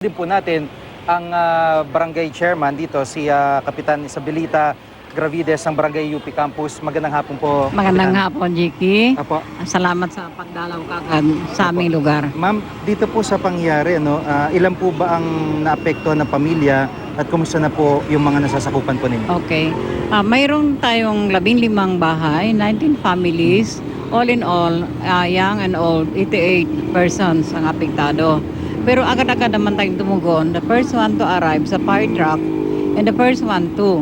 Din po natin ang barangay chairman dito, si Kapitan Isabelita Gravides ng Barangay UP Campus. Magandang hapon po, Magandang Kapitan. hapon, Jiki. Apo. Salamat sa pagdalaw kagad sa aming lugar. Ma'am, dito po sa pangyayari, ilan po ba ang naapektuhan ng pamilya at kumusta na po yung mga nasasakupan po ninyo? Okay. Mayroon tayong 15 bahay, 19 families. All in all, young and old, 88 persons ang apektado. Pero agad-agad naman tayong tumugon. The first one to arrive sa fire truck and the first one to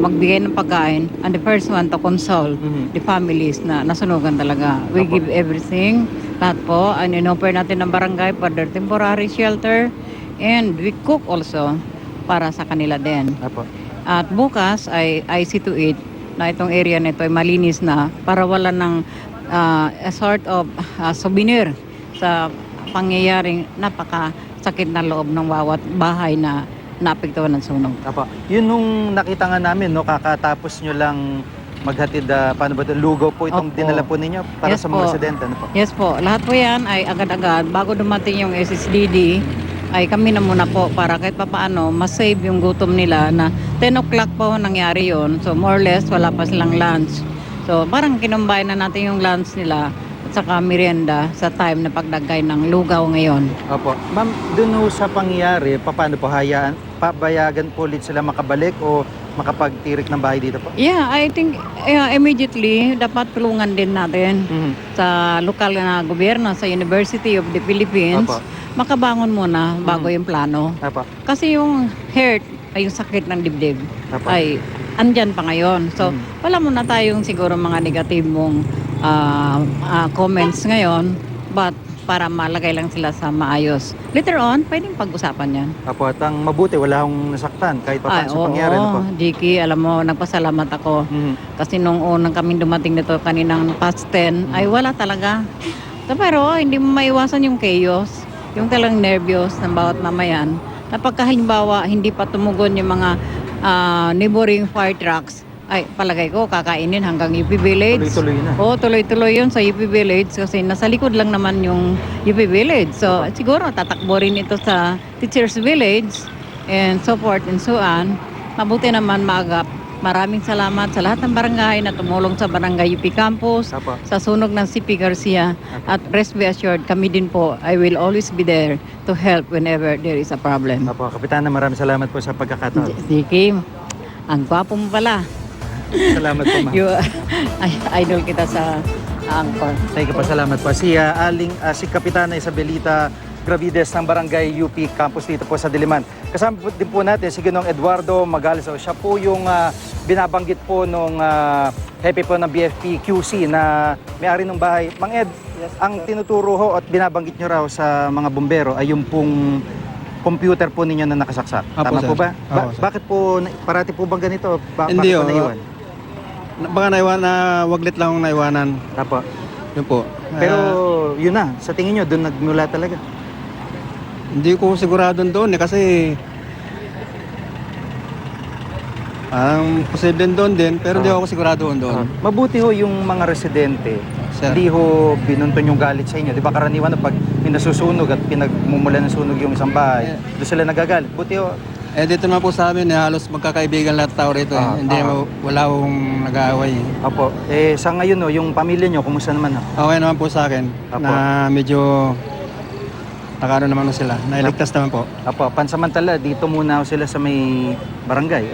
magbigay ng pagkain and the first one to console the families na nasunugan talaga. We give everything. Lahat po, and in-offer natin ng barangay for their temporary shelter and we cook also para sa kanila din. Apo. At bukas ay see to it na itong area nito ay malinis na para wala ng a sort of souvenir sa pangyayaring napakasakit na loob ng bawat bahay na naapektuhan ng sunog. Apo. Yun nung nakita nga namin, kakatapos nyo lang maghatid, paano ba ito, lugaw po itong Opo. dinala po ninyo para Yes sa mga po. residente. Ano po? Yes po, lahat po yan ay agad-agad bago dumating yung SSDD ay kami na muna po para kahit papaano masave yung gutom nila na 10 o'clock po nangyari yon. So more or less wala pa silang lunch. So parang kinumbay na natin yung lunch nila at saka merienda sa time na pagdagay ng lugaw ngayon. Opo. Ma'am, dun sa pangyayari, paano po pabayagan po ulit sila makabalik o makapagtirik ng bahay dito po? Yeah, I think immediately dapat tulungan din natin sa lokal na gobyerno, sa University of the Philippines. Opo. Makabangon muna bago yung plano. Opo. Kasi yung hurt ay yung sakit ng dibdib Opo. ay andyan pa ngayon. So wala muna tayong siguro mga negatibong comments ngayon, but para malagay lang sila sa maayos. Later on, pwedeng pag-usapan yan. Apo, at ang mabuti, wala akong nasaktan kahit pa paano sa pangyayari. Ano po? Jiki, alam mo, nagpasalamat ako. Kasi nung unang kaming dumating dito kaninang past 10, ay wala talaga. So, pero hindi mo maiwasan yung chaos, yung talagang nervyos ng bawat mamayan. Na pagkahalimbawa, hindi pa tumugon yung mga neighboring fire trucks, ay palagay ko kakainin hanggang UP Village. Tuloy-tuloy na. Oo, tuloy-tuloy yun sa UP Village kasi nasa likod lang naman yung UP Village. So, siguro tatakbo rin ito sa Teachers Village and so forth and so on. Mabuti naman maagap. Maraming salamat sa lahat ng barangay na tumulong sa Barangay UP Campus, Apo. sa sunog ng CP Garcia. At rest be assured, kami din po, I will always be there to help whenever there is a problem. Apo, Kapitana, maraming salamat po sa pagkakataon. Sige, ang gwapo mo pala. Salamat po, ma'am. Idol kita sa Angkor. Thank you po, salamat po. Si Kapitana Isabelita Gravides ng Barangay UP Campus dito po sa Diliman. Kasama po din po natin si Ginong Eduardo Magalso. Siya po yung binabanggit po nung hepe po ng BFP QC na may-ari ng bahay. Mang Ed, ang tinuturo ho at binabanggit nyo raw sa mga bumbero ay yung pong computer po ninyo na nakasaksak. Apo, Tama sir. po ba? Apo, sir. Bakit po, parati po bang ganito? Hindi, bakit po oh. naiwan? Baka waglit lang akong naiwanan. Apo. Yun po. Pero yun na, sa tingin nyo, doon nagmula talaga. Hindi ko sigurado doon kasi ang posible doon din, pero hindi ako sigurado doon. Mabuti ho yung mga residente, Sir. hindi ho binunton yung galit sa inyo. Di ba karaniwan na pag pinasusunog at pinagmumula ng sunog yung isang bahay, doon sila nagagalit. Buti ho. Dito naman po sa amin, halos magkakaibigan lahat tao rito. Wala akong nag-aaway. Apo, sa ngayon ho, yung pamilya nyo, kumusta naman ho? Okay naman po sa akin Apo. na medyo nakano naman sila. Nailigtas naman po. Apo, pansamantala, dito muna ho sila sa may barangay.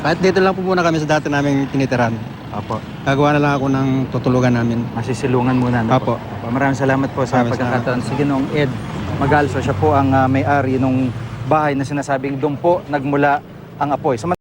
Kahit dito lang po muna kami sa dati naming tinitiran. Apo, Gagawa na lang ako ng tutulugan namin. masisilungan muna. No? Apo. Apo, maraming salamat po sa Maraming pagkakataon. Sige nung Ed Magalso, siya po ang may-ari nung bahay na sinasabing doon po nagmula ang apoy.